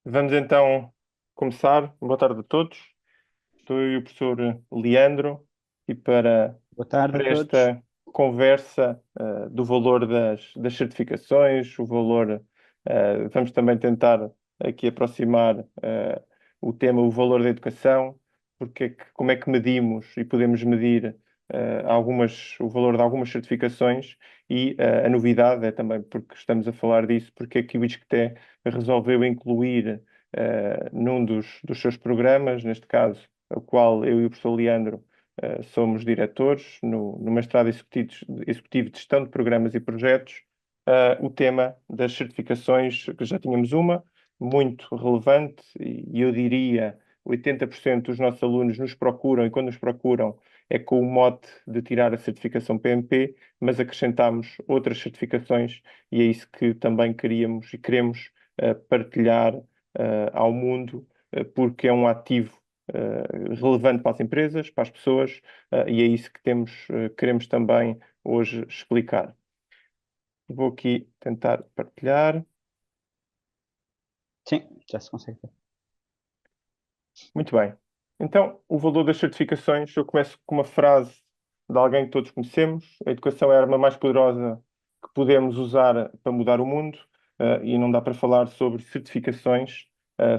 Vamos então começar. Boa tarde a todos. Estou eu e o professor Leandro e Boa tarde a para todos. esta conversa do valor das certificações, o valor, vamos também tentar aqui aproximar o tema, o valor da educação, como é que medimos e podemos medir o valor de algumas certificações e a novidade é também porque estamos a falar disso, porque é que o ISCTE resolveu incluir num dos seus programas, neste caso, o qual eu e o professor Leandro somos diretores no mestrado executivo de Gestão de Programas e Projetos, o tema das certificações, que já tínhamos uma, muito relevante, e eu diria 80% dos nossos alunos nos procuram, e quando nos procuram é com o mote de tirar a certificação PMP, mas acrescentamos outras certificações, e é isso que também queríamos e queremos partilhar ao mundo, porque é um ativo relevante para as empresas, para as pessoas, e é isso que queremos também hoje explicar. Vou aqui tentar partilhar. Sim, já se consegue ver. Muito bem. Então, o valor das certificações, eu começo com uma frase de alguém que todos conhecemos: a educação é a arma mais poderosa que podemos usar para mudar o mundo, e não dá para falar sobre certificações,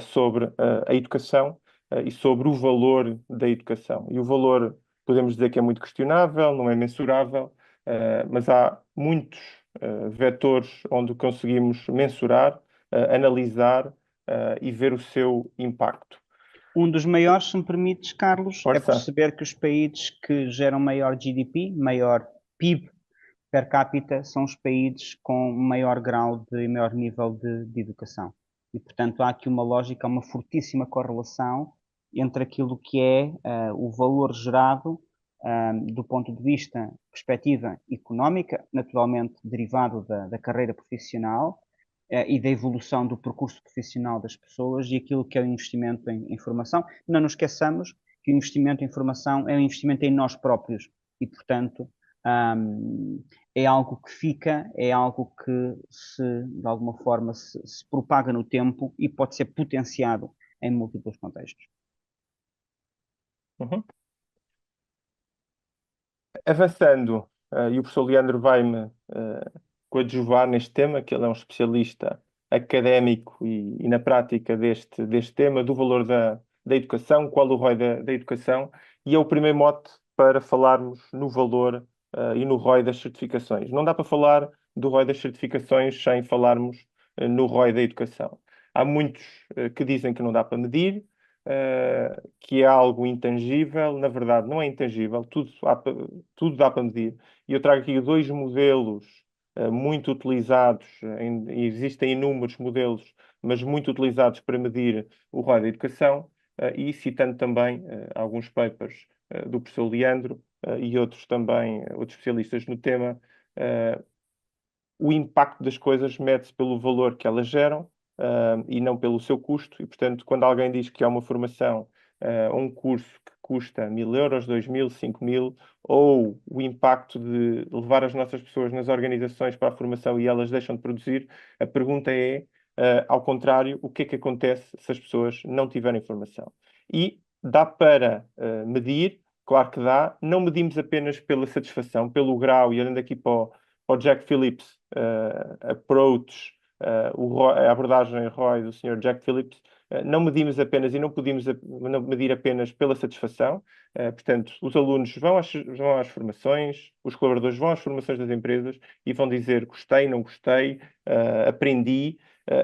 sobre a educação, e sobre o valor da educação. E o valor, podemos dizer que é muito questionável, não é mensurável, mas há muitos vetores onde conseguimos mensurar, analisar, e ver o seu impacto. Um dos maiores, se me permites, Carlos, é Força. perceber que os países que geram maior GDP, maior PIB per capita, são os países com maior grau e maior nível de educação. E, portanto, há aqui uma lógica, uma fortíssima correlação entre aquilo que é o valor gerado do ponto de vista, perspectiva económica, naturalmente derivado da carreira profissional, e da evolução do percurso profissional das pessoas e aquilo que é o investimento em formação. Não nos esqueçamos que o investimento em formação é um investimento em nós próprios e, portanto, é algo que fica, é algo que de alguma forma se propaga no tempo e pode ser potenciado em múltiplos contextos. Uhum. Avançando, e o professor Leandro vai-me coadjuvar neste tema, que ele é um especialista académico e na prática deste tema, do valor da educação, qual o ROI da educação, e é o primeiro mote para falarmos no valor e no ROI das certificações. Não dá para falar do ROI das certificações sem falarmos no ROI da educação. Há muitos que dizem que não dá para medir, que é algo intangível. Na verdade, não é intangível, tudo dá para medir. E eu trago aqui dois modelos muito utilizados, existem inúmeros modelos, mas muito utilizados para medir o ROI da educação, e citando também alguns papers do professor Leandro e outros também, outros especialistas no tema. uh, o impacto das coisas mede-se pelo valor que elas geram, e não pelo seu custo. E, portanto, quando alguém diz que há uma formação ou um curso que custa 1.000 euros, 2.000, 5.000, ou o impacto de levar as nossas pessoas nas organizações para a formação e elas deixam de produzir, a pergunta é, ao contrário, o que é que acontece se as pessoas não tiverem formação? E dá para medir, claro que dá, não medimos apenas pela satisfação, pelo grau, e olhando aqui para o Jack Phillips approach, a abordagem ROI do Sr. Jack Phillips, não medimos apenas e não podemos não medir apenas pela satisfação. Portanto, os alunos vão às formações, os colaboradores vão às formações das empresas e vão dizer gostei, não gostei, aprendi,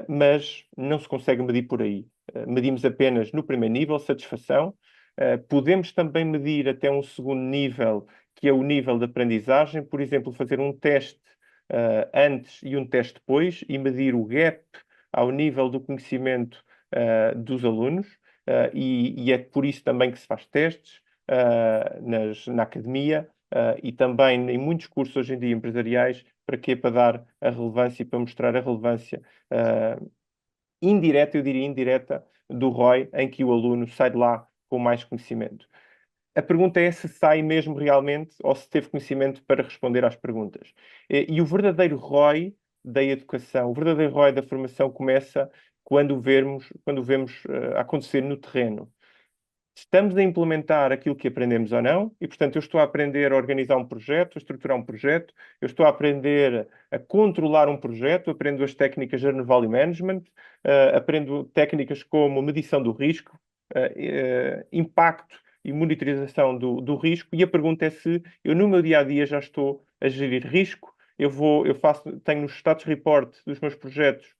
mas não se consegue medir por aí. Medimos apenas no primeiro nível, satisfação. Podemos também medir até um segundo nível, que é o nível de aprendizagem, por exemplo, fazer um teste antes e um teste depois e medir o gap ao nível do conhecimento dos alunos, e é por isso também que se faz testes na academia, e também em muitos cursos hoje em dia empresariais. Para quê? Para dar a relevância e para mostrar a relevância indireta, eu diria indireta, do ROI, em que o aluno sai de lá com mais conhecimento. A pergunta é se sai mesmo realmente ou se teve conhecimento para responder às perguntas. E o verdadeiro ROI da educação, o verdadeiro ROI da formação começa quando vemos acontecer no terreno. Estamos a implementar aquilo que aprendemos ou não, e portanto eu estou a aprender a organizar um projeto, a estruturar um projeto, eu estou a aprender a controlar um projeto, aprendo as técnicas de Value Management, aprendo técnicas como medição do risco, impacto e monitorização do risco, e a pergunta é se eu no meu dia a dia já estou a gerir risco, tenho nos status report dos meus projetos,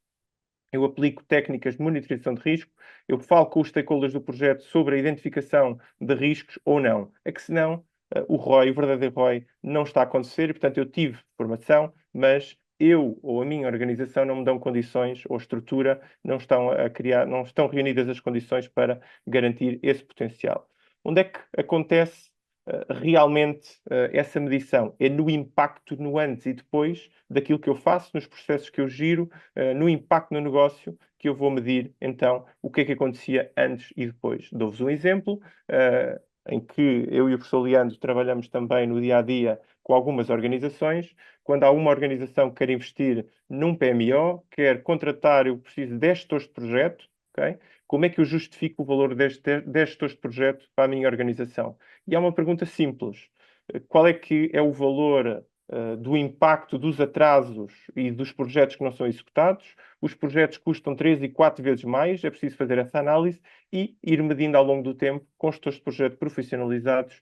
eu aplico técnicas de monitorização de risco, eu falo com os stakeholders do projeto sobre a identificação de riscos ou não. É que senão o ROI, o verdadeiro ROI, não está a acontecer e, portanto, eu tive formação, mas eu ou a minha organização não me dão condições ou estrutura, não estão a criar, não estão reunidas as condições para garantir esse potencial. Onde é que acontece realmente essa medição? É no impacto no antes e depois daquilo que eu faço, nos processos que eu giro, no impacto no negócio, que eu vou medir, então, o que é que acontecia antes e depois. Dou-vos um exemplo, em que eu e o professor Leandro trabalhamos também no dia a dia com algumas organizações. Quando há uma organização que quer investir num PMO, quer contratar, eu preciso de 10 gestores de projeto, ok? Como é que eu justifico o valor de 10 gestores de projeto para a minha organização? E há uma pergunta simples. Qual é que é o valor do impacto dos atrasos e dos projetos que não são executados? Os projetos custam 3 e 4 vezes mais, é preciso fazer essa análise e ir medindo ao longo do tempo, com gestores de projeto profissionalizados,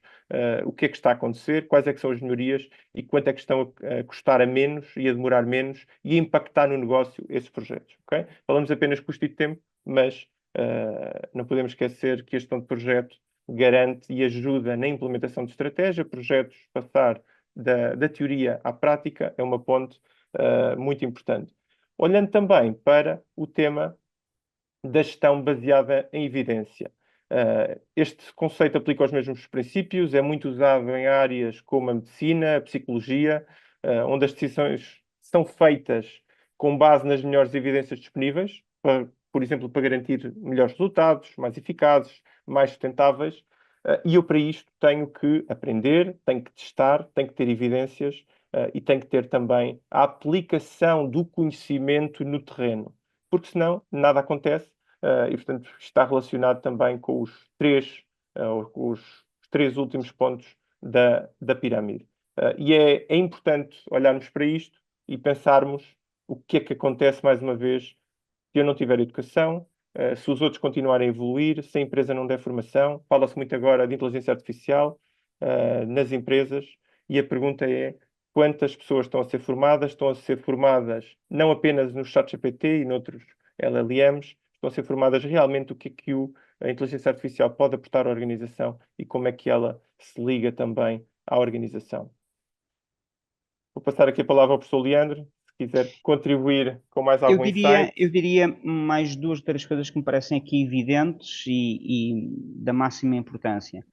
o que é que está a acontecer, quais é que são as melhorias e quanto é que estão a custar a menos e a demorar menos e a impactar no negócio esses projetos, ok? Falamos apenas de custo e tempo, mas não podemos esquecer que a gestão de projeto garante e ajuda na implementação de estratégia, projetos passar da teoria à prática é uma ponte muito importante. Olhando também para o tema da gestão baseada em evidência. Este conceito aplica os mesmos princípios, é muito usado em áreas como a medicina, a psicologia, onde as decisões são feitas com base nas melhores evidências disponíveis, por exemplo, para garantir melhores resultados, mais eficazes, mais sustentáveis. E eu, para isto, tenho que aprender, tenho que testar, tenho que ter evidências e tenho que ter também a aplicação do conhecimento no terreno, porque senão nada acontece e, portanto, está relacionado também com os três últimos pontos da pirâmide. E é importante olharmos para isto e pensarmos o que é que acontece, mais uma vez, se eu não tiver educação, se os outros continuarem a evoluir, se a empresa não der formação. Fala-se muito agora de inteligência artificial nas empresas e a pergunta é quantas pessoas estão a ser formadas? Estão a ser formadas não apenas no ChatGPT e noutros LLMs, estão a ser formadas realmente o que é que a inteligência artificial pode aportar à organização e como é que ela se liga também à organização. Vou passar aqui a palavra ao professor Leandro, se quiser contribuir com mais algum insight. Eu diria mais duas ou três coisas que me parecem aqui evidentes e da máxima importância.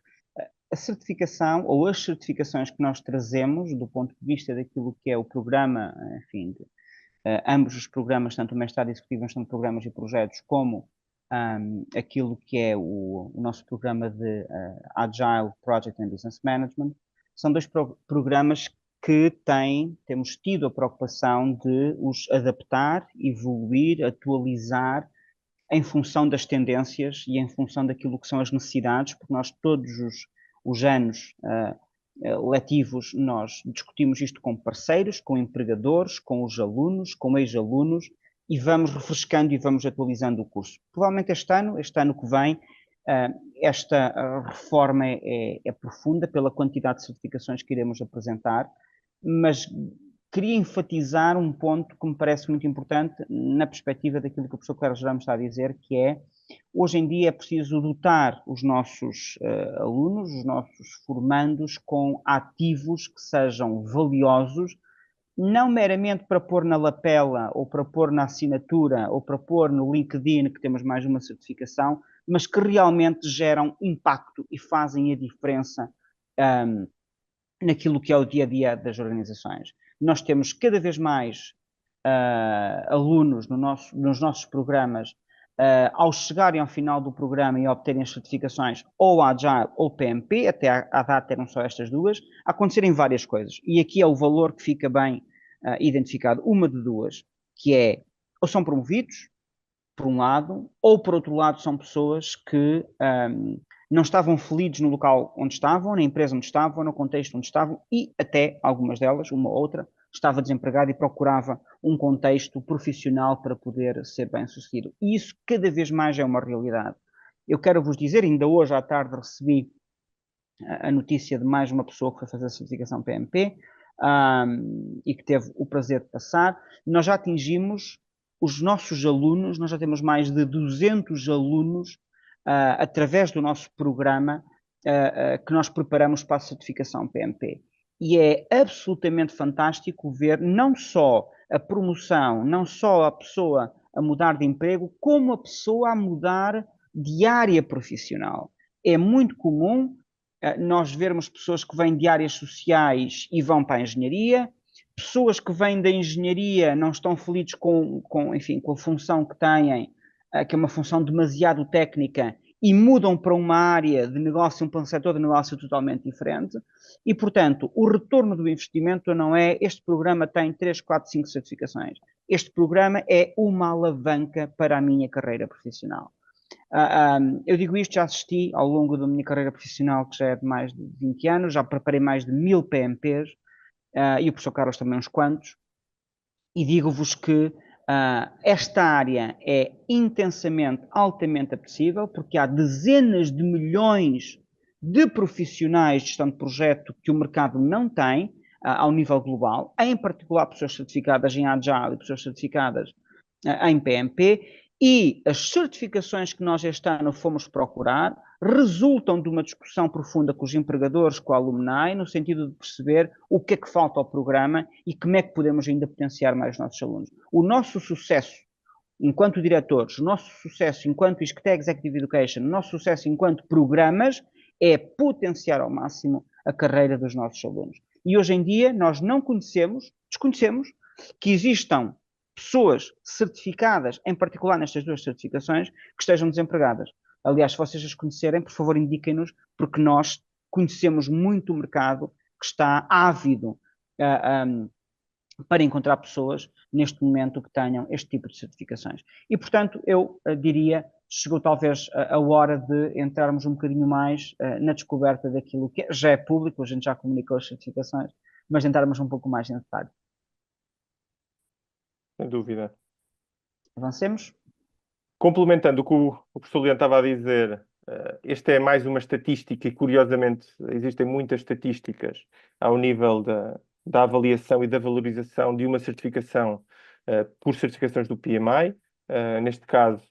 A certificação ou as certificações que nós trazemos do ponto de vista daquilo que é o programa, enfim, ambos os programas, tanto o mestrado executivo, tanto programas e projetos, como aquilo que é o nosso programa de Agile Project and Business Management, são dois programas que temos tido a preocupação de os adaptar, evoluir, atualizar em função das tendências e em função daquilo que são as necessidades, porque nós todos os anos letivos nós discutimos isto com parceiros, com empregadores, com os alunos, com ex-alunos e vamos refrescando e vamos atualizando o curso. Provavelmente este ano que vem, esta reforma é profunda pela quantidade de certificações que iremos apresentar, mas queria enfatizar um ponto que me parece muito importante na perspectiva daquilo que o professor Carlos Ramos está a dizer, que é, hoje em dia é preciso dotar os nossos alunos, os nossos formandos, com ativos que sejam valiosos, não meramente para pôr na lapela, ou para pôr na assinatura, ou para pôr no LinkedIn que temos mais uma certificação, mas que realmente geram impacto e fazem a diferença naquilo que é o dia-a-dia das organizações. Nós temos cada vez mais alunos nos nossos programas, ao chegarem ao final do programa e obterem as certificações ou Agile ou PMP, até à data eram só estas duas, a acontecerem várias coisas. E aqui é o valor que fica bem identificado, uma de duas, que é ou são promovidos, por um lado, ou por outro lado são pessoas que não estavam felizes no local onde estavam, na empresa onde estavam, no contexto onde estavam, e até algumas delas, uma ou outra, estava desempregada e procurava um contexto profissional para poder ser bem-sucedido. E isso cada vez mais é uma realidade. Eu quero vos dizer, ainda hoje à tarde recebi a notícia de mais uma pessoa que foi fazer a certificação PMP e que teve o prazer de passar. Nós já atingimos os nossos alunos, nós já temos mais de 200 alunos através do nosso programa que nós preparamos para a certificação PMP. E é absolutamente fantástico ver não só a promoção, não só a pessoa a mudar de emprego, como a pessoa a mudar de área profissional. É muito comum nós vermos pessoas que vêm de áreas sociais e vão para a engenharia, pessoas que vêm da engenharia não estão felizes enfim, com a função que têm, que é uma função demasiado técnica, e mudam para uma área de negócio, para um setor de negócio totalmente diferente. E, portanto, o retorno do investimento não é este programa tem 3, 4, 5 certificações. Este programa é uma alavanca para a minha carreira profissional. Eu digo isto, já assisti ao longo da minha carreira profissional, que já é de mais de 20 anos, já preparei mais de 1000 PMPs, e o professor Carlos também uns quantos, e digo-vos que esta área é intensamente, altamente apetecível, porque há dezenas de milhões de profissionais de gestão de projeto que o mercado não tem ao nível global, em particular pessoas certificadas em Agile e pessoas certificadas em PMP, e as certificações que nós este ano fomos procurar resultam de uma discussão profunda com os empregadores, com a alumni, no sentido de perceber o que é que falta ao programa e como é que podemos ainda potenciar mais os nossos alunos. O nosso sucesso enquanto diretores, o nosso sucesso enquanto Executive Education, o nosso sucesso enquanto programas é potenciar ao máximo a carreira dos nossos alunos. E hoje em dia nós não desconhecemos que existam pessoas certificadas, em particular nestas duas certificações, que estejam desempregadas. Aliás, se vocês as conhecerem, por favor, indiquem-nos, porque nós conhecemos muito o mercado que está ávido para encontrar pessoas neste momento que tenham este tipo de certificações. E, portanto, eu diria, chegou talvez a hora de entrarmos um bocadinho mais na descoberta daquilo que já é público, a gente já comunicou as certificações, mas entrarmos um pouco mais em detalhe. Sem dúvida. Avancemos? Complementando o que o professor Leandro estava a dizer, esta é mais uma estatística e, curiosamente, existem muitas estatísticas ao nível da avaliação e da valorização de uma certificação por certificações do PMI, neste caso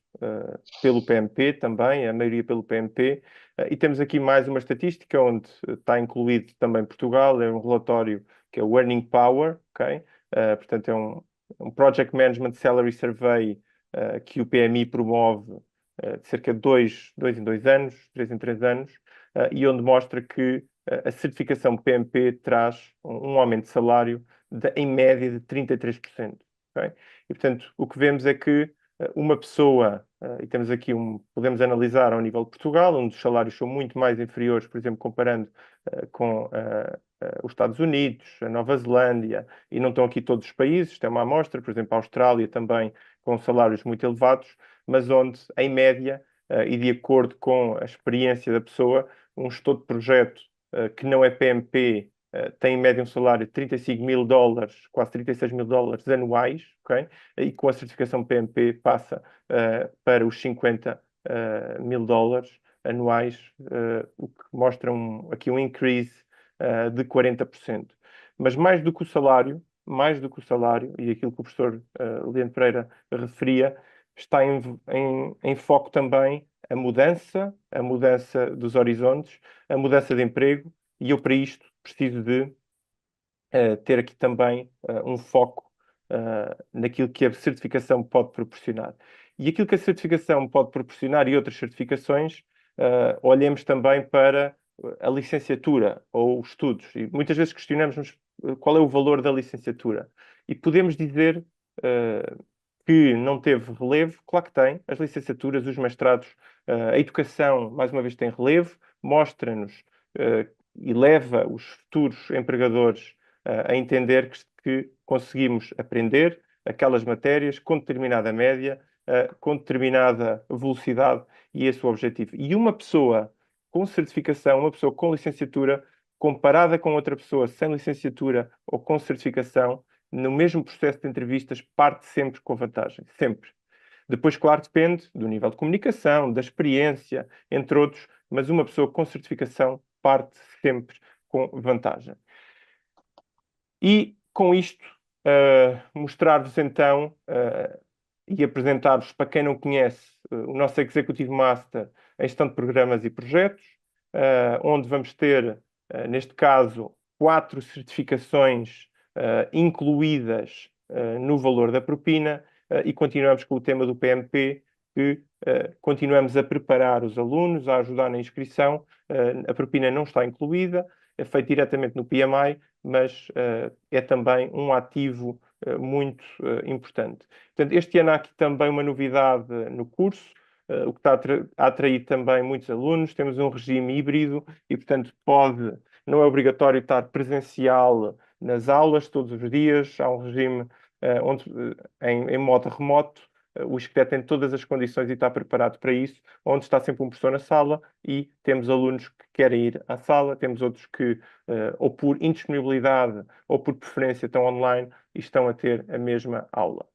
pelo PMP também, a maioria pelo PMP, e temos aqui mais uma estatística onde está incluído também Portugal, é um relatório que é o Earning Power, ok? Portanto, é um Project Management Salary Survey que o PMI promove de cerca de 2 em 2 anos, 3 em 3 anos, e onde mostra que a certificação PMP traz um aumento de salário em média de 33%. Okay? E, portanto, o que vemos é que uma pessoa, e temos aqui podemos analisar ao nível de Portugal, onde os salários são muito mais inferiores, por exemplo, comparando com os Estados Unidos, a Nova Zelândia, e não estão aqui todos os países, tem uma amostra, por exemplo, a Austrália também, com salários muito elevados, mas onde, em média, e de acordo com a experiência da pessoa, um gestor de projeto que não é PMP tem em média um salário de $35.000, quase $36.000 anuais, okay? E com a certificação PMP passa para os $50.000 anuais, o que mostra aqui um increase de 40%. Mas mais do que o salário, e aquilo que o professor Leandro Pereira referia, está em foco também a mudança dos horizontes, a mudança de emprego, e eu para isto preciso de ter aqui também um foco naquilo que a certificação pode proporcionar. E aquilo que a certificação pode proporcionar e outras certificações, olhemos também para a licenciatura ou os estudos. E muitas vezes questionamos-nos qual é o valor da licenciatura. E podemos dizer que não teve relevo, claro que tem. As licenciaturas, os mestrados, a educação, mais uma vez, tem relevo, mostra-nos e leva os futuros empregadores a entender que conseguimos aprender aquelas matérias com determinada média com determinada velocidade e esse é o objetivo. E uma pessoa com certificação, uma pessoa com licenciatura, comparada com outra pessoa sem licenciatura ou com certificação, no mesmo processo de entrevistas, parte sempre com vantagem. Sempre. Depois, claro, depende do nível de comunicação, da experiência, entre outros, mas uma pessoa com certificação parte sempre com vantagem. E com isto, mostrar-vos então e apresentar-vos, para quem não conhece, o nosso Executive Master em Gestão de Programas e Projetos, onde vamos ter, neste caso, 4 certificações incluídas no valor da propina e continuamos com o tema do PMP, que continuamos a preparar os alunos, a ajudar na inscrição. A propina não está incluída, é feito diretamente no PMI, mas é também um ativo muito importante. Portanto, este ano há aqui também uma novidade no curso, o que está a atrair também muitos alunos. Temos um regime híbrido e, portanto, não é obrigatório estar presencial nas aulas todos os dias. Há um regime em modo remoto. O ISCTE tem todas as condições e está preparado para isso, onde está sempre um professor na sala e temos alunos que querem ir à sala, temos outros que, ou por indisponibilidade ou por preferência, estão online e estão a ter a mesma aula.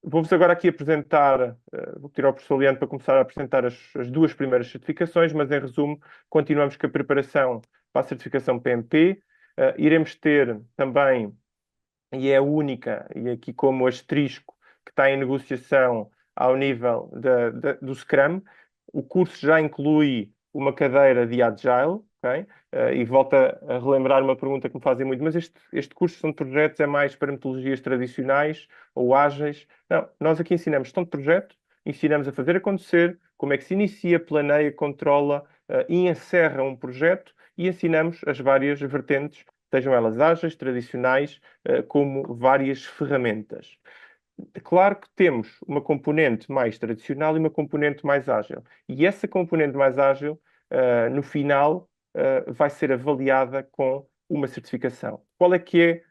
Vou-vos agora aqui apresentar, vou tirar o professor Leandro para começar a apresentar as 2 primeiras certificações, mas em resumo, continuamos com a preparação para a certificação PMP. Iremos ter também, e é a única, e aqui como asterisco, que está em negociação ao nível do Scrum. O curso já inclui uma cadeira de Agile, ok? E volta a relembrar uma pergunta que me fazem muito, mas este curso são de projetos, é mais para metodologias tradicionais ou ágeis? Não, nós aqui ensinamos gestão de projeto, ensinamos a fazer acontecer, como é que se inicia, planeia, controla e encerra um projeto e ensinamos as várias vertentes, sejam elas ágeis, tradicionais, como várias ferramentas. Claro que temos uma componente mais tradicional e uma componente mais ágil. E essa componente mais ágil, no final, vai ser avaliada com uma certificação. Qual é que é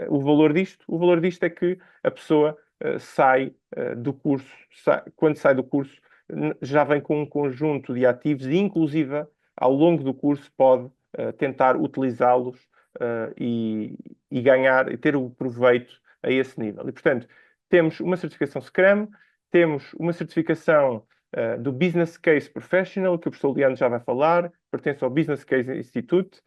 o valor disto? O valor disto é que a pessoa sai do curso, quando sai do curso, já vem com um conjunto de ativos e, inclusive, ao longo do curso, pode tentar utilizá-los e ganhar e ter o proveito a esse nível. E, portanto, temos uma certificação Scrum, temos uma certificação do Business Case Professional, que o professor Leandro já vai falar, pertence ao Business Case Institute,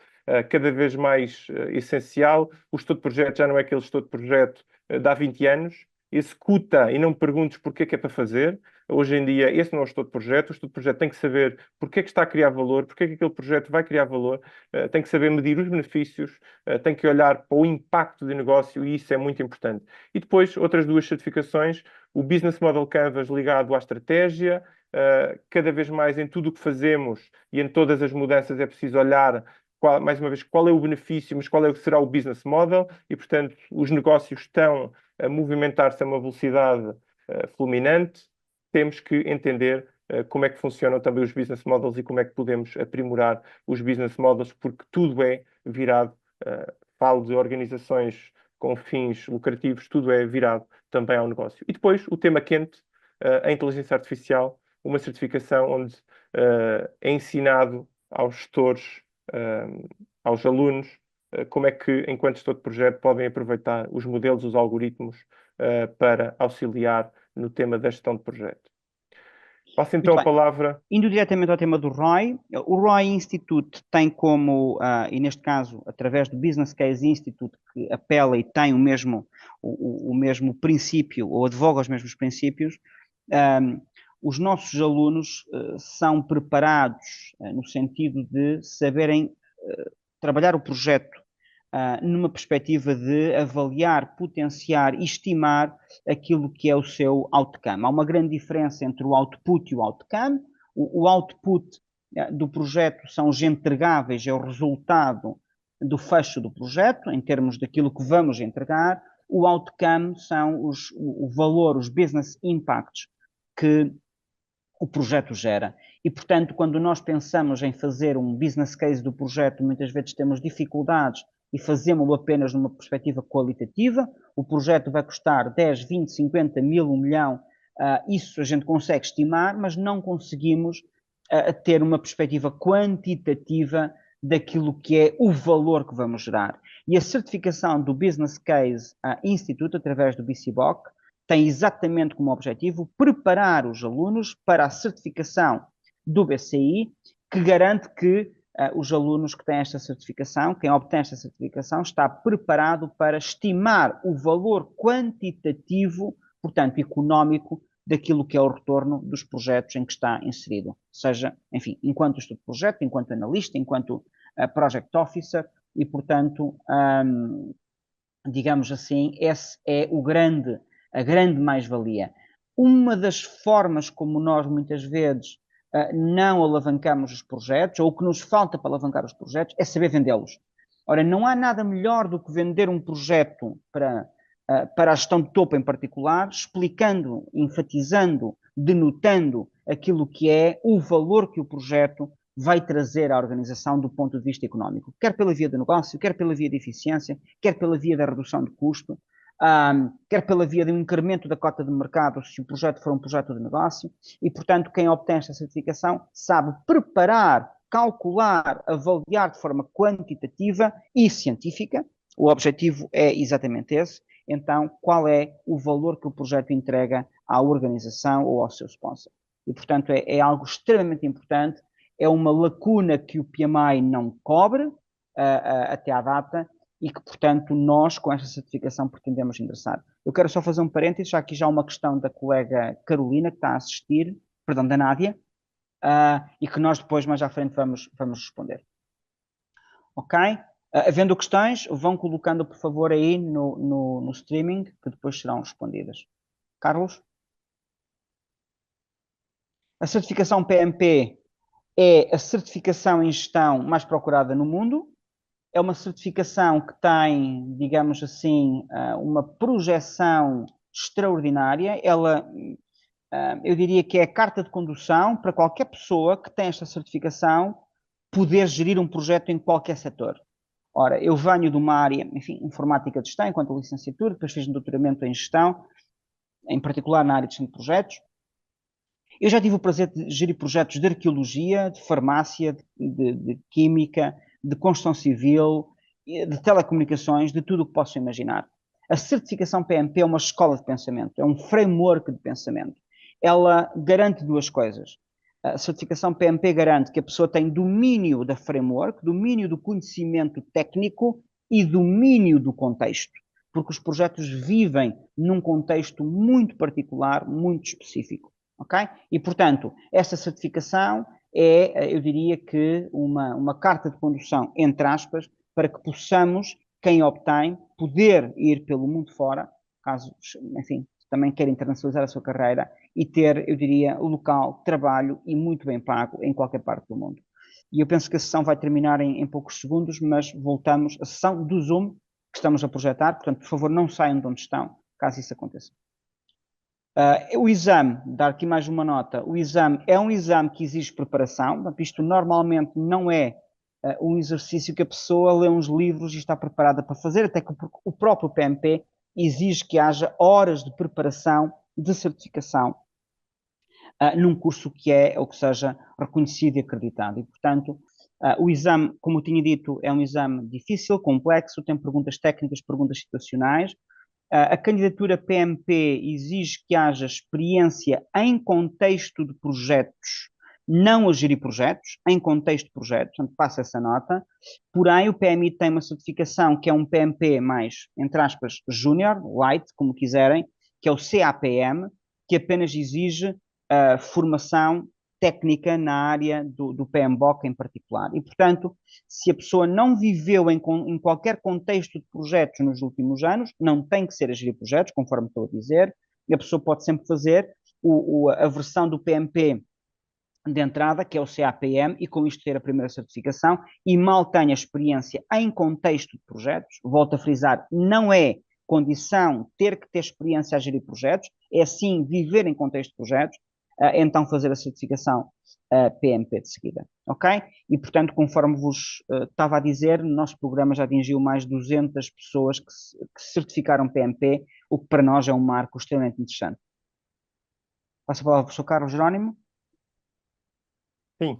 cada vez mais essencial. O estudo de projeto já não é aquele estudo de projeto de há 20 anos. Executa e não me perguntes porquê que é para fazer. Hoje em dia, esse não é o estudo de projeto. O estudo de projeto tem que saber porquê que está a criar valor, porquê que aquele projeto vai criar valor, tem que saber medir os benefícios, tem que olhar para o impacto de negócio e isso é muito importante. E depois, outras 2 certificações, o Business Model Canvas ligado à estratégia. Cada vez mais em tudo o que fazemos e em todas as mudanças é preciso olhar, mais uma vez, qual é o benefício, mas qual será o business model e, portanto, os negócios estão a movimentar-se a uma velocidade fulminante. Temos que entender como é que funcionam também os business models e como é que podemos aprimorar os business models, porque tudo é virado, falo de organizações com fins lucrativos, tudo é virado também ao negócio. E depois, o tema quente, a inteligência artificial, uma certificação onde é ensinado aos gestores, aos alunos, como é que, enquanto gestor de projeto, podem aproveitar os modelos, os algoritmos, para auxiliar no tema da gestão de projeto. Passo então Muito a bem. palavra. Indo diretamente ao tema do ROI, o ROI Institute tem como, e neste caso, através do Business Case Institute, que apela e tem o mesmo princípio, ou advoga os mesmos princípios, os nossos alunos são preparados no sentido de saberem trabalhar o projeto numa perspectiva de avaliar, potenciar e estimar aquilo que é o seu outcome. Há uma grande diferença entre o output e o outcome. O output do projeto são os entregáveis, é o resultado do fecho do projeto, em termos daquilo que vamos entregar. O outcome são o valor, os business impacts que o projeto gera. E, portanto, quando nós pensamos em fazer um business case do projeto, muitas vezes temos dificuldades e fazemos-lo apenas numa perspectiva qualitativa. O projeto vai custar 10, 20, 50 mil, 1 milhão, Isso a gente consegue estimar, mas não conseguimos ter uma perspectiva quantitativa daquilo que é o valor que vamos gerar. E a certificação do Business Case Institute, através do BCBOC, tem exatamente como objetivo preparar os alunos para a certificação do BCI, que garante que os alunos que têm esta certificação, quem obtém esta certificação, está preparado para estimar o valor quantitativo, portanto, económico, daquilo que é o retorno dos projetos em que está inserido. Seja, enfim, enquanto estudo de projeto, enquanto analista, enquanto project officer, e, portanto, digamos assim, esse é a grande mais-valia. Uma das formas como nós, muitas vezes, não alavancamos os projetos, ou o que nos falta para alavancar os projetos, é saber vendê-los. Ora, não há nada melhor do que vender um projeto para a gestão de topo em particular, explicando, enfatizando, denotando aquilo que é o valor que o projeto vai trazer à organização do ponto de vista económico, quer pela via do negócio, quer pela via de eficiência, quer pela via da redução de custo, quer pela via de um incremento da cota de mercado, se o projeto for um projeto de negócio, e, portanto, quem obtém esta certificação sabe preparar, calcular, avaliar de forma quantitativa e científica. O objetivo é exatamente esse. Então, qual é o valor que o projeto entrega à organização ou ao seu sponsor? E, portanto, é algo extremamente importante, é uma lacuna que o PMI não cobre até à data e que, portanto, nós, com esta certificação, pretendemos endereçar. Eu quero só fazer um parênteses, já aqui já uma questão da colega Carolina, que está a assistir, perdão, da Nádia, e que nós depois, mais à frente, vamos responder. Ok? Havendo questões, vão colocando, por favor, aí no streaming, que depois serão respondidas. Carlos? A certificação PMP é a certificação em gestão mais procurada no mundo. É uma certificação que tem, digamos assim, uma projeção extraordinária. Ela, eu diria que é a carta de condução para qualquer pessoa que tem esta certificação poder gerir um projeto em qualquer setor. Ora, eu venho de uma área, enfim, informática de gestão, enquanto licenciatura, depois fiz um doutoramento em gestão, em particular na área de gestão de projetos. Eu já tive o prazer de gerir projetos de arqueologia, de farmácia, de química, de construção civil, de telecomunicações, de tudo o que possam imaginar. A certificação PMP é uma escola de pensamento, é um framework de pensamento. Ela garante duas coisas. A certificação PMP garante que a pessoa tem domínio da framework, domínio do conhecimento técnico e domínio do contexto, porque os projetos vivem num contexto muito particular, muito específico. Okay? E, portanto, esta certificação é, eu diria que, uma carta de condução, entre aspas, para que possamos, quem obtém, poder ir pelo mundo fora, caso, enfim, também queira internacionalizar a sua carreira e ter, eu diria, local, trabalho e muito bem pago em qualquer parte do mundo. E eu penso que a sessão vai terminar em poucos segundos, mas voltamos à sessão do Zoom que estamos a projetar, portanto, por favor, não saiam de onde estão, caso isso aconteça. O exame, dar aqui mais uma nota, o exame é um exame que exige preparação, portanto, isto normalmente não é um exercício que a pessoa lê uns livros e está preparada para fazer, até que o próprio PMP exige que haja horas de preparação, de certificação, num curso que é ou que seja reconhecido e acreditado. E, portanto, o exame, como eu tinha dito, é um exame difícil, complexo, tem perguntas técnicas, perguntas situacionais. A candidatura PMP exige que haja experiência em contexto de projetos, não a gerir projetos, em contexto de projetos, portanto, passa essa nota. Porém, o PMI tem uma certificação que é um PMP mais, entre aspas, júnior, light, como quiserem, que é o CAPM, que apenas exige formação técnica na área do PMBOK em particular. E, portanto, se a pessoa não viveu em qualquer contexto de projetos nos últimos anos, não tem que ser a gerir projetos, conforme estou a dizer, e a pessoa pode sempre fazer a versão do PMP de entrada, que é o CAPM, e com isto ter a primeira certificação, e mal tenha experiência em contexto de projetos, volto a frisar, não é condição ter que ter experiência a gerir projetos, é sim viver em contexto de projetos, então fazer a certificação PMP de seguida, ok? E, portanto, conforme vos estava a dizer, o nosso programa já atingiu mais de 200 pessoas que certificaram PMP, o que para nós é um marco extremamente interessante. Passo a palavra para o Sr. Carlos Jerónimo. Sim,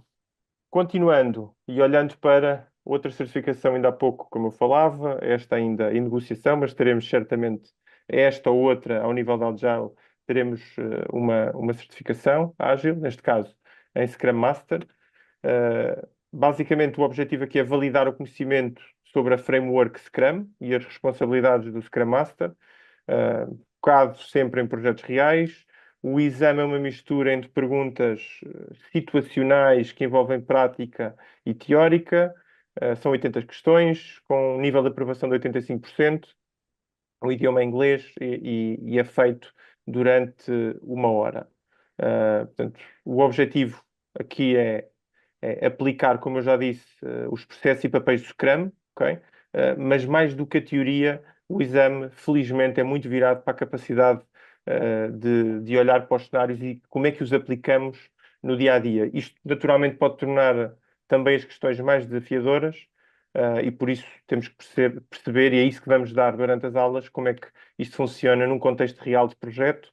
continuando e olhando para outra certificação, ainda há pouco, como eu falava, esta ainda em negociação, mas teremos certamente esta ou outra ao nível da Agile, teremos uma certificação ágil, neste caso em Scrum Master. Basicamente, o objetivo aqui é validar o conhecimento sobre a framework Scrum e as responsabilidades do Scrum Master, focado sempre em projetos reais. O exame é uma mistura entre perguntas situacionais que envolvem prática e teórica. São 80 questões, com um nível de aprovação de 85%. O idioma é inglês e é feito durante 1 hora. Portanto, o objetivo aqui é aplicar, como eu já disse, os processos e papéis do Scrum, ok? Mas mais do que a teoria, o exame, felizmente, é muito virado para a capacidade de olhar para os cenários e como é que os aplicamos no dia a dia. Isto, naturalmente, pode tornar também as questões mais desafiadoras, e por isso temos que perceber, e é isso que vamos dar durante as aulas, como é que isto funciona num contexto real de projeto,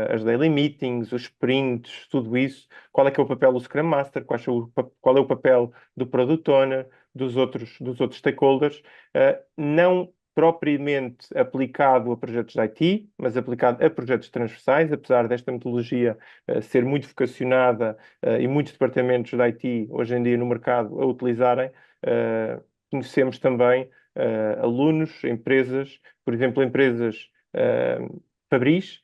as daily meetings, os sprints, tudo isso. Qual é que é o papel do Scrum Master? Qual é o papel do Product Owner, dos outros stakeholders? Não propriamente aplicado a projetos de IT, mas aplicado a projetos transversais, apesar desta metodologia ser muito vocacionada e muitos departamentos de IT hoje em dia no mercado a utilizarem. Conhecemos também alunos, empresas, por exemplo, empresas fabris,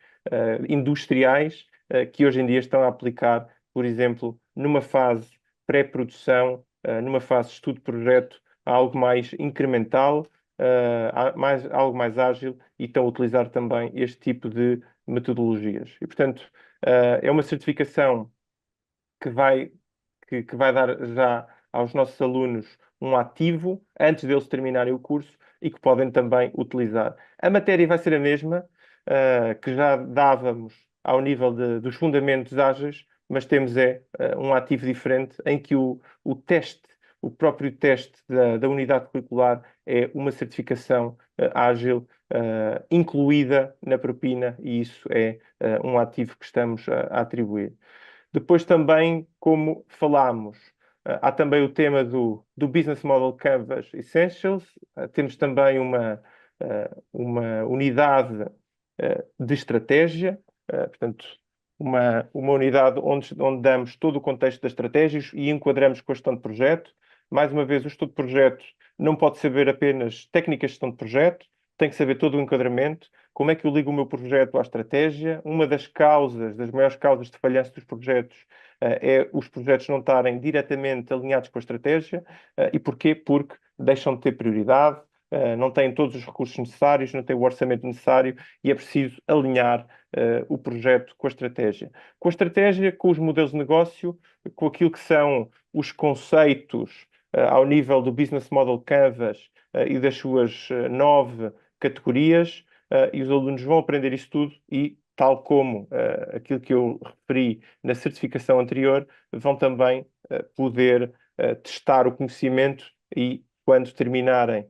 industriais, que hoje em dia estão a aplicar, por exemplo, numa fase pré-produção, numa fase de estudo-projeto, algo mais incremental, algo mais ágil, e estão a utilizar também este tipo de metodologias. E, portanto, é uma certificação que vai dar já aos nossos alunos um ativo antes deles terminarem o curso e que podem também utilizar. A matéria vai ser a mesma, que já dávamos ao nível dos fundamentos ágeis, mas temos um ativo diferente em que o teste, o próprio teste da unidade curricular é uma certificação ágil incluída na propina, e isso é um ativo que estamos a atribuir. Depois também, como falámos, há também o tema do Business Model Canvas Essentials. Temos também uma unidade de estratégia, portanto, uma unidade onde damos todo o contexto das estratégias e enquadramos com a gestão de projeto. Mais uma vez, o estudo de projeto não pode saber apenas técnicas de gestão de projeto, tem que saber todo o enquadramento, como é que eu ligo o meu projeto à estratégia. Uma das maiores causas de falhança dos projetos, é os projetos não estarem diretamente alinhados com a estratégia. E porquê? Porque deixam de ter prioridade, não têm todos os recursos necessários, não têm o orçamento necessário, e é preciso alinhar o projeto com a estratégia. Com a estratégia, com os modelos de negócio, com aquilo que são os conceitos ao nível do Business Model Canvas e das suas 9 categorias, e os alunos vão aprender isso tudo e, tal como aquilo que eu referi na certificação anterior, vão também poder testar o conhecimento e, quando terminarem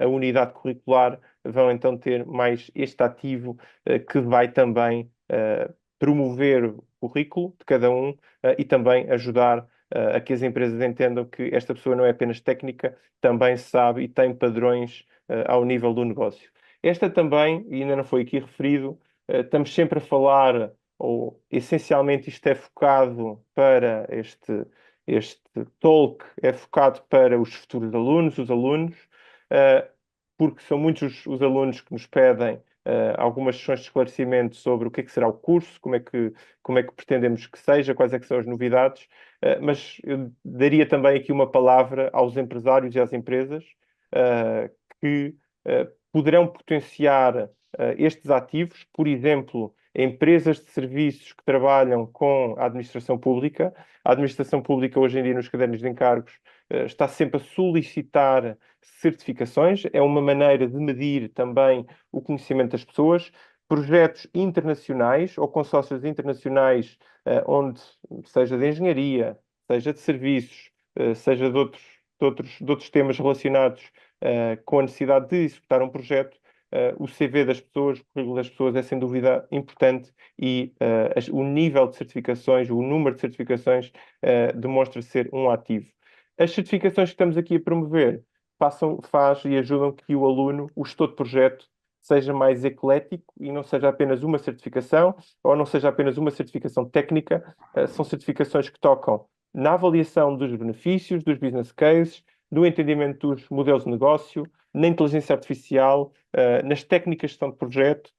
a unidade curricular, vão então ter mais este ativo que vai também promover o currículo de cada um e também ajudar a que as empresas entendam que esta pessoa não é apenas técnica, também sabe e tem padrões ao nível do negócio. Esta também, e ainda não foi aqui referido, estamos sempre a falar, ou essencialmente isto é focado para este talk, é focado para os futuros alunos, os alunos, uh, porque são muitos os alunos que nos pedem algumas sessões de esclarecimento sobre o que é que será o curso, como é que pretendemos que seja, quais é que são as novidades. Mas eu daria também aqui uma palavra aos empresários e às empresas que poderão potenciar estes ativos, por exemplo, empresas de serviços que trabalham com a administração pública. A administração pública, hoje em dia, nos cadernos de encargos, está sempre a solicitar certificações. É uma maneira de medir também o conhecimento das pessoas. Projetos internacionais ou consórcios internacionais, onde seja de engenharia, seja de serviços, seja de outros temas relacionados com a necessidade de executar um projeto, o CV das pessoas, o currículo das pessoas é sem dúvida importante e o nível de certificações, o número de certificações demonstra ser um ativo. As certificações que estamos aqui a promover faz e ajudam que o aluno, o gestor de projeto, seja mais eclético e não seja apenas uma certificação, ou não seja apenas uma certificação técnica, são certificações que tocam na avaliação dos benefícios, dos business cases, do entendimento dos modelos de negócio, na inteligência artificial, nas técnicas de gestão de projeto,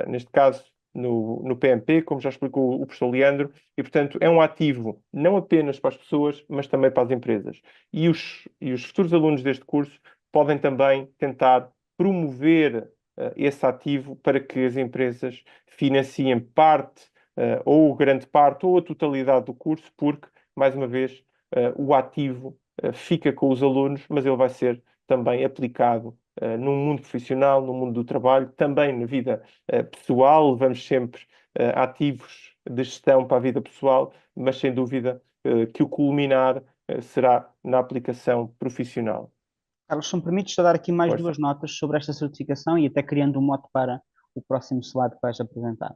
neste caso no PMP, como já explicou o professor Leandro, e, portanto, é um ativo não apenas para as pessoas, mas também para as empresas. E os futuros alunos deste curso podem também tentar promover esse ativo para que as empresas financiem parte, ou grande parte, ou a totalidade do curso, porque, mais uma vez, o ativo fica com os alunos, mas ele vai ser também aplicado no mundo profissional, no mundo do trabalho, também na vida pessoal. Levamos sempre ativos de gestão para a vida pessoal, mas sem dúvida que o culminar será na aplicação profissional. Carlos, se me permites dar aqui mais Força. duas notas sobre esta certificação e até criando um mote para o próximo slide que vais apresentar.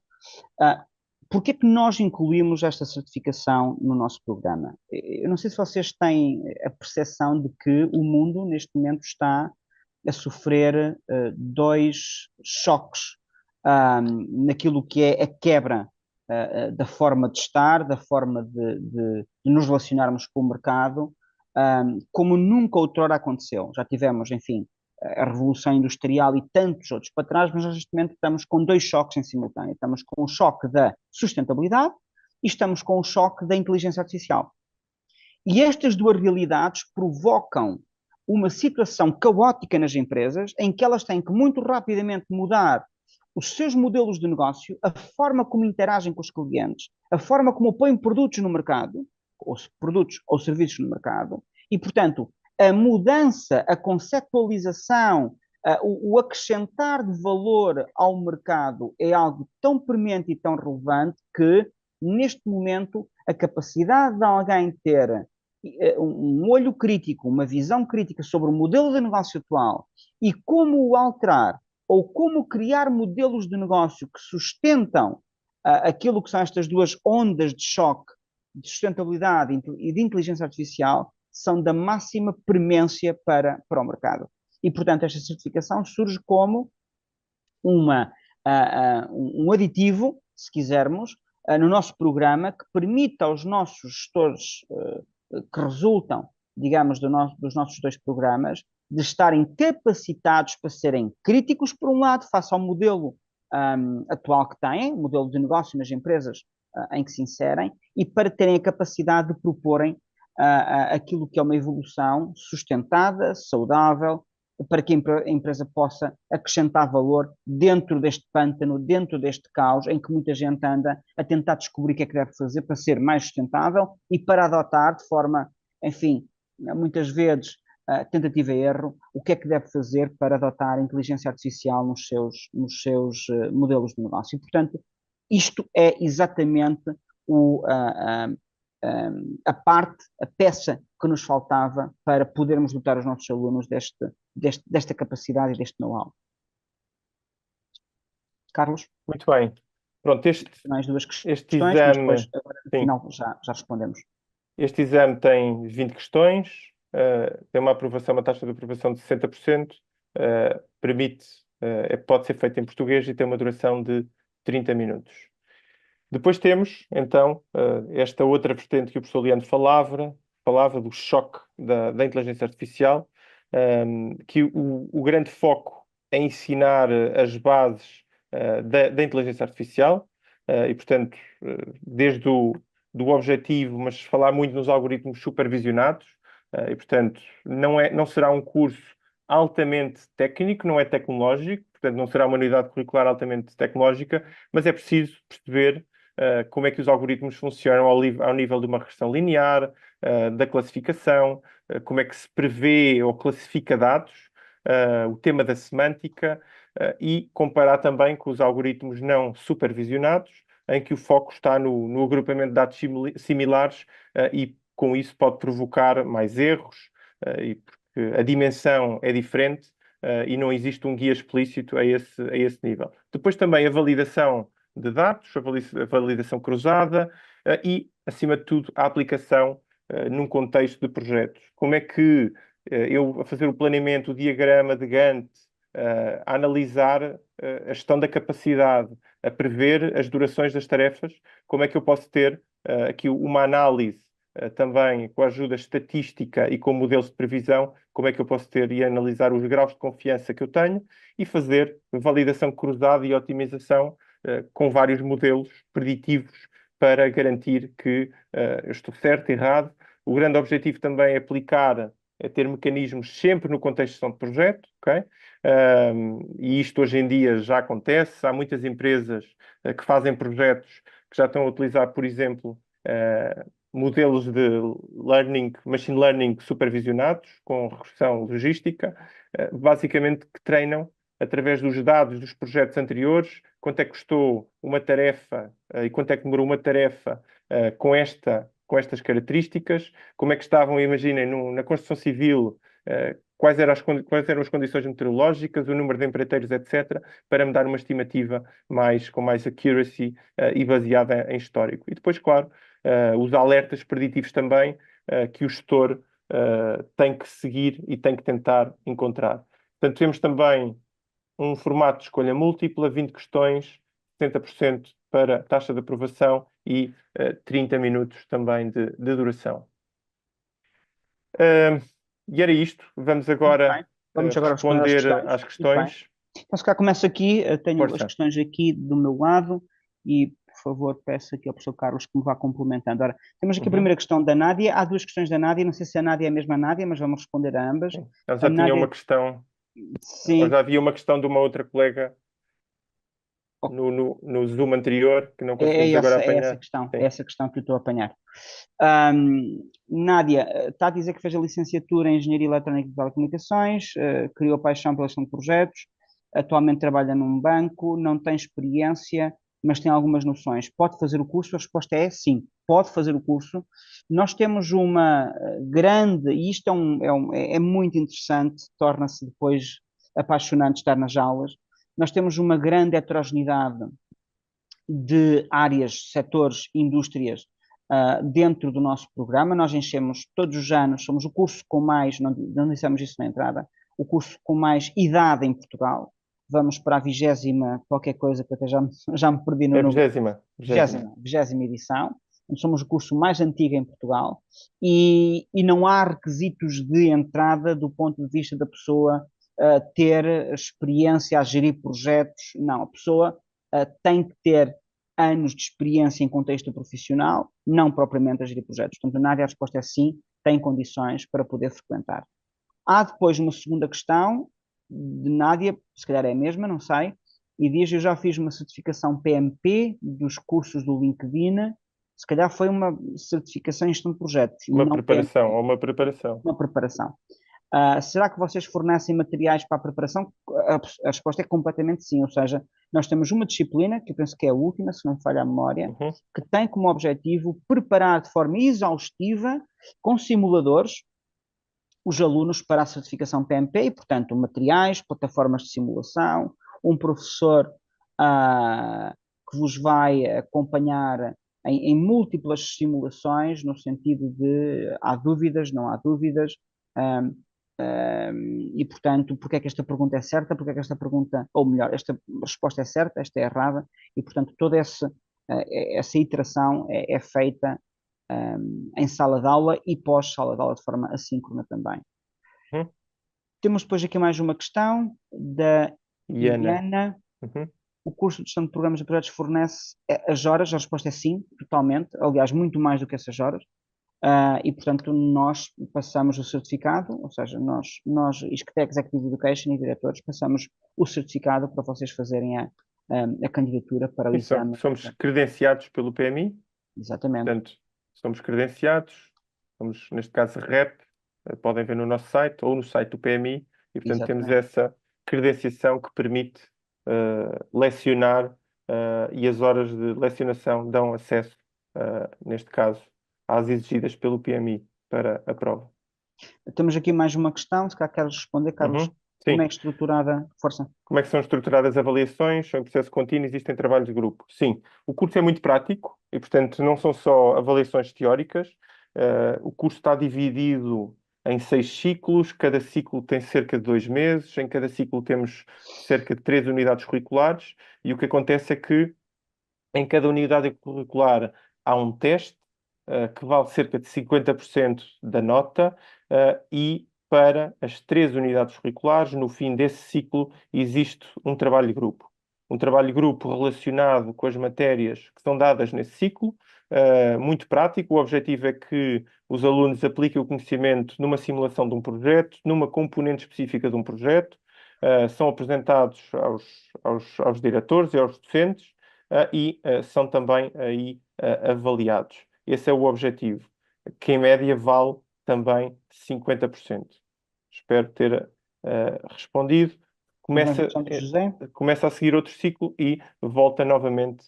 Por que é que nós incluímos esta certificação no nosso programa? Eu não sei se vocês têm a percepção de que o mundo, neste momento, está a sofrer dois choques naquilo que é a quebra da forma de estar, da forma de nos relacionarmos com o mercado, como nunca outrora aconteceu. Já tivemos, enfim, a Revolução Industrial e tantos outros para trás, mas neste momento estamos com dois choques em simultâneo. Estamos com o choque da sustentabilidade e estamos com o choque da inteligência artificial. E estas duas realidades provocam uma situação caótica nas empresas em que elas têm que muito rapidamente mudar os seus modelos de negócio, a forma como interagem com os clientes, a forma como põem produtos no mercado, ou produtos ou serviços no mercado, e, portanto, a mudança, a conceptualização, o acrescentar de valor ao mercado é algo tão premente e tão relevante que, neste momento, a capacidade de alguém ter um olho crítico, uma visão crítica sobre o modelo de negócio atual e como o alterar ou como criar modelos de negócio que sustentam aquilo que são estas duas ondas de choque de sustentabilidade e de inteligência artificial são da máxima premência para o mercado. E, portanto, esta certificação surge como um aditivo, se quisermos, no nosso programa que permita aos nossos gestores que resultam, digamos, dos nossos dois programas, de estarem capacitados para serem críticos, por um lado, face ao modelo atual que têm, o modelo de negócio nas empresas em que se inserem, e para terem a capacidade de proporem aquilo que é uma evolução sustentada, saudável, para que a empresa possa acrescentar valor dentro deste pântano, dentro deste caos, em que muita gente anda a tentar descobrir o que é que deve fazer para ser mais sustentável e para adotar de forma, enfim, muitas vezes tentativa e erro, o que é que deve fazer para adotar a inteligência artificial nos seus modelos de negócio. E, portanto, isto é exatamente a parte, a peça que nos faltava para podermos dotar os nossos alunos desta capacidade e deste know-how. Carlos, Muito bem. Pronto, mais duas este questões, mas depois, exame, agora, no sim, final, já respondemos. este exame tem 20 questões, tem uma taxa de aprovação de 60%, permite, pode ser feito em português e tem uma duração de 30 minutos. Depois temos, então, esta outra vertente que o professor Leandro falava do choque da inteligência artificial, que o grande foco é ensinar as bases da inteligência artificial, e, portanto, desde do objetivo, mas falar muito nos algoritmos supervisionados, e, portanto, não será um curso altamente técnico, não é tecnológico, portanto, não será uma unidade curricular altamente tecnológica, mas é preciso perceber como é que os algoritmos funcionam ao nível de uma regressão linear, da classificação, como é que se prevê ou classifica dados, o tema da semântica, e comparar também com os algoritmos não supervisionados, em que o foco está no agrupamento de dados similares, e com isso pode provocar mais erros, e porque a dimensão é diferente, e não existe um guia explícito a esse nível. Depois também a validação de dados, a validação cruzada e, acima de tudo, a aplicação num contexto de projetos. Como é que eu, a fazer o planeamento, o diagrama de Gantt, a analisar a gestão da capacidade, a prever as durações das tarefas, como é que eu posso ter aqui uma análise também com a ajuda estatística e com modelos de previsão, como é que eu posso ter e analisar os graus de confiança que eu tenho e fazer validação cruzada e otimização com vários modelos preditivos para garantir que eu estou certo, errado. O grande objetivo também é aplicar, é ter mecanismos sempre no contexto de gestão de projeto, ok? E isto hoje em dia já acontece. Há muitas empresas que fazem projetos que já estão a utilizar, por exemplo, modelos de learning, machine learning supervisionados, com regressão logística, basicamente que treinam através dos dados dos projetos anteriores, quanto é que custou uma tarefa e quanto é que demorou uma tarefa com estas características, como é que estavam, imaginem, na construção civil, quais eram as condições meteorológicas, o número de empreiteiros, etc., para me dar uma estimativa com mais accuracy e baseada em histórico. E depois, claro, os alertas preditivos também que o gestor tem que seguir e tem que tentar encontrar. Portanto, temos também um formato de escolha múltipla, 20 questões, 70% para taxa de aprovação e 30 minutos também de duração. E era isto. Vamos agora Vamos agora responder responder às às questões. questões. Então, se cá começo aqui, tenho as Força. questões aqui do meu lado e, por favor, peço aqui ao professor Carlos que me vá complementando. Ora, temos aqui a primeira questão da Nádia. Há duas questões da Nádia. Não sei se a Nádia é a mesma Nádia, mas vamos responder a ambas. Sim. Ela A já tinha Nádia, uma questão, ou sim, já havia uma questão de uma outra colega no Zoom anterior que não conseguimos agora é essa apanhar. questão, é Sim. essa questão que eu estou a apanhar. Nádia, está a dizer que fez a licenciatura em Engenharia Eletrónica e Telecomunicações, criou paixão pela gestão de projetos, atualmente trabalha num banco, não tem experiência, mas tem algumas noções. Pode fazer o curso? A resposta é sim, pode fazer o curso. Nós temos uma grande, e isto é muito interessante, torna-se depois apaixonante estar nas aulas. Nós temos uma grande heterogeneidade de áreas, setores, indústrias dentro do nosso programa. Nós enchemos todos os anos, somos o curso com mais, não dissemos isso na entrada, o curso com mais idade em Portugal. Vamos para a 20ª, qualquer coisa que até já me perdi no É a número. 20ª edição. Somos o curso mais antigo em Portugal e não há requisitos de entrada do ponto de vista da pessoa ter experiência a gerir projetos. Não, a pessoa tem que ter anos de experiência em contexto profissional, não propriamente a gerir projetos. Portanto, na área a resposta é sim, tem condições para poder frequentar. Há depois uma segunda questão de Nádia, se calhar é a mesma, não sei, e diz: eu já fiz uma certificação PMP dos cursos do LinkedIn, se calhar foi uma certificação em gestão de projetos, Uma não preparação, PMP, ou uma preparação. uma preparação. Será que vocês fornecem materiais para a preparação? A resposta é completamente sim, ou seja, nós temos uma disciplina, que eu penso que é a última, se não me falha a memória, que tem como objetivo preparar de forma exaustiva, com simuladores, os alunos para a certificação PMP e, portanto, materiais, plataformas de simulação, um professor que vos vai acompanhar em múltiplas simulações, no sentido de há dúvidas, não há dúvidas, e, portanto, porque é que esta pergunta é certa, porque é que esta pergunta, ou melhor, esta resposta é certa, esta é errada, e, portanto, toda essa iteração é feita em sala de aula e pós-sala de aula de forma assíncrona também. Temos depois aqui mais uma questão da Iana. O curso de gestão de programas e projetos fornece as horas? A resposta é sim, totalmente. Aliás, muito mais do que essas horas. E, portanto, nós passamos o certificado, ou seja, nós Isctec Executive Education e diretores, passamos o certificado para vocês fazerem a candidatura para o exame. Somos credenciados pelo PMI. Exatamente. Portanto, somos credenciados, somos, neste caso, REP, podem ver no nosso site ou no site do PMI, e, portanto, Exatamente. temos essa credenciação que permite lecionar e as horas de lecionação dão acesso, neste caso, às exigidas pelo PMI para a prova. Temos aqui mais uma questão, se calhar queres responder, Carlos. Como Sim. é estruturada? Força. Como é que são estruturadas as avaliações? São em processo contínuo? Existem trabalhos de grupo? Sim. O curso é muito prático e, portanto, não são só avaliações teóricas. O curso está dividido em 6 ciclos. Cada ciclo tem cerca de 2 meses. Em cada ciclo temos cerca de 3 unidades curriculares. E o que acontece é que em cada unidade curricular há um teste, que vale cerca de 50% da nota, e para as 3 unidades curriculares, no fim desse ciclo, existe um trabalho de grupo. Um trabalho de grupo relacionado com as matérias que são dadas nesse ciclo, muito prático. O objetivo é que os alunos apliquem o conhecimento numa simulação de um projeto, numa componente específica de um projeto, são apresentados aos diretores e aos docentes, e são também aí avaliados. Esse é o objetivo, que em média vale também 50%. Espero ter respondido. Mais uma Começa, questão do José. começa a seguir outro ciclo e volta novamente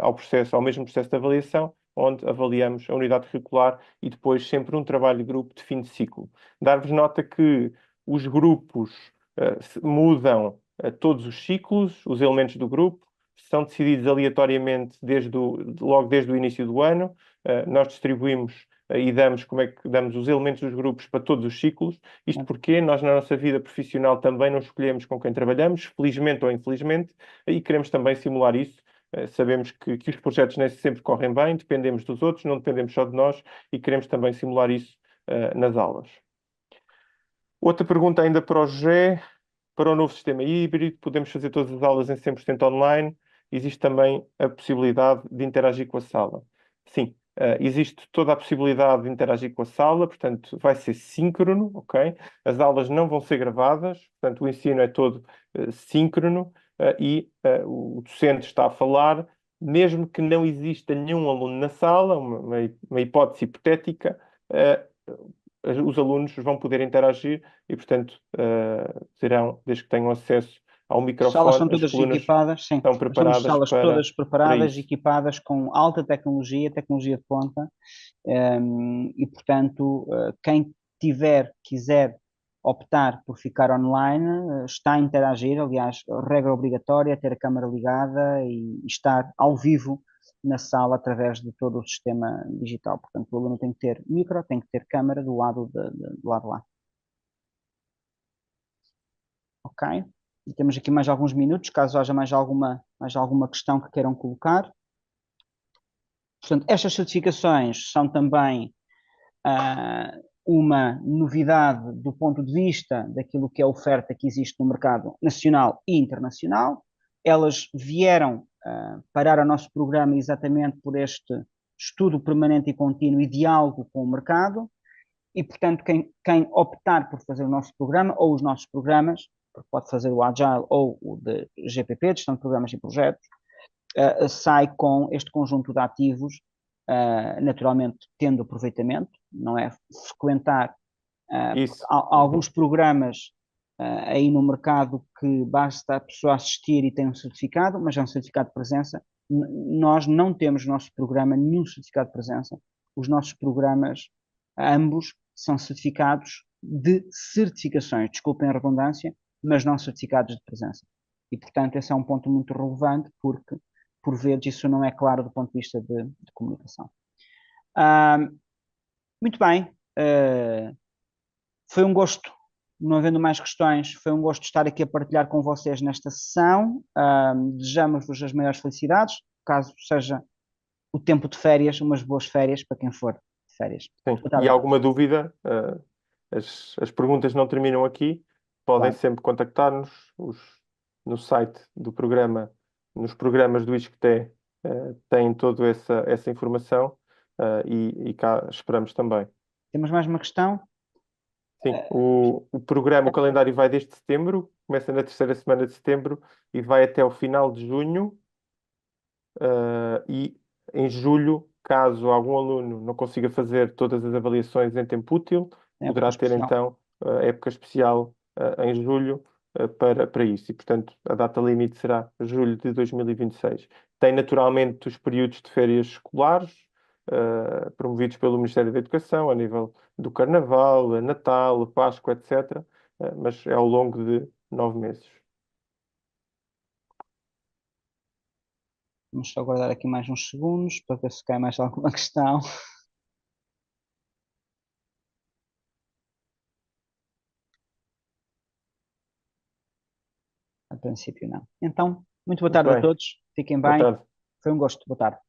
ao processo, ao mesmo processo de avaliação, onde avaliamos a unidade curricular e depois sempre um trabalho de grupo de fim de ciclo. Dar-vos nota que os grupos mudam todos os ciclos, os elementos do grupo, são decididos aleatoriamente logo desde o início do ano. Nós distribuímos e damos como é que damos os elementos dos grupos para todos os ciclos. Isto porque nós, na nossa vida profissional, também não escolhemos com quem trabalhamos, felizmente ou infelizmente, e queremos também simular isso. Sabemos que os projetos nem sempre correm bem, dependemos dos outros, não dependemos só de nós, e queremos também simular isso nas aulas. Outra pergunta ainda para o José. Para o novo sistema híbrido, podemos fazer todas as aulas em 100% online. Existe também a possibilidade de interagir com a sala. Sim, existe toda a possibilidade de interagir com a sala, portanto, vai ser síncrono, ok? As aulas não vão ser gravadas, portanto, o ensino é todo síncrono, e o docente está a falar, mesmo que não exista nenhum aluno na sala, uma hipótese hipotética, os alunos vão poder interagir e, portanto, terão, desde que tenham acesso ao As salas microfone, são as todas colunas equipadas, sim. estão Nós temos preparadas salas todas para preparadas, isso. equipadas com alta tecnologia, tecnologia de ponta, e portanto, quem quiser optar por ficar online, está a interagir. Aliás, a regra obrigatória é ter a câmara ligada e estar ao vivo na sala através de todo o sistema digital. Portanto, o aluno tem que ter micro, tem que ter câmara do lado lá. Ok? E temos aqui mais alguns minutos, caso haja mais alguma questão que queiram colocar. Portanto, estas certificações são também uma novidade do ponto de vista daquilo que é a oferta que existe no mercado nacional e internacional. Elas vieram parar o nosso programa exatamente por este estudo permanente e contínuo e diálogo com o mercado. E, portanto, quem optar por fazer o nosso programa ou os nossos programas, pode fazer o Agile ou o de GPP, de gestão de programas e projetos, sai com este conjunto de ativos, naturalmente tendo aproveitamento, não é frequentar Isso. alguns programas aí no mercado que basta a pessoa assistir e tem um certificado, mas é um certificado de presença. Nós não temos no nosso programa nenhum certificado de presença. Os nossos programas, ambos, são certificados de certificações, desculpem a redundância, mas não certificados de presença. E, portanto, esse é um ponto muito relevante, porque, por vezes, isso não é claro do ponto de vista de comunicação. Muito bem. Foi um gosto, não havendo mais questões, foi um gosto estar aqui a partilhar com vocês nesta sessão. Desejamos-vos as maiores felicidades, caso seja o tempo de férias, umas boas férias para quem for de férias. Sim. Boa E tarde a todos. alguma dúvida, as perguntas não terminam aqui. Podem Claro. sempre contactar-nos no site do programa, nos programas do ISCTE, têm toda essa informação, e cá esperamos também. Temos mais uma questão? Sim, o programa, o calendário vai desde setembro, começa na terceira semana de setembro e vai até o final de junho. E em julho, caso algum aluno não consiga fazer todas as avaliações em tempo útil, É época poderá ter especial. então a época especial em julho para isso. E, portanto, a data limite será julho de 2026. Tem naturalmente os períodos de férias escolares, promovidos pelo Ministério da Educação, a nível do Carnaval, Natal, Páscoa, etc. Mas é ao longo 9 meses. Vamos só aguardar aqui mais uns segundos para ver se cai mais alguma questão. A princípio não. Então, muito boa Muito tarde a bem. todos. Fiquem Boa bem. tarde. Foi um gosto. Boa tarde.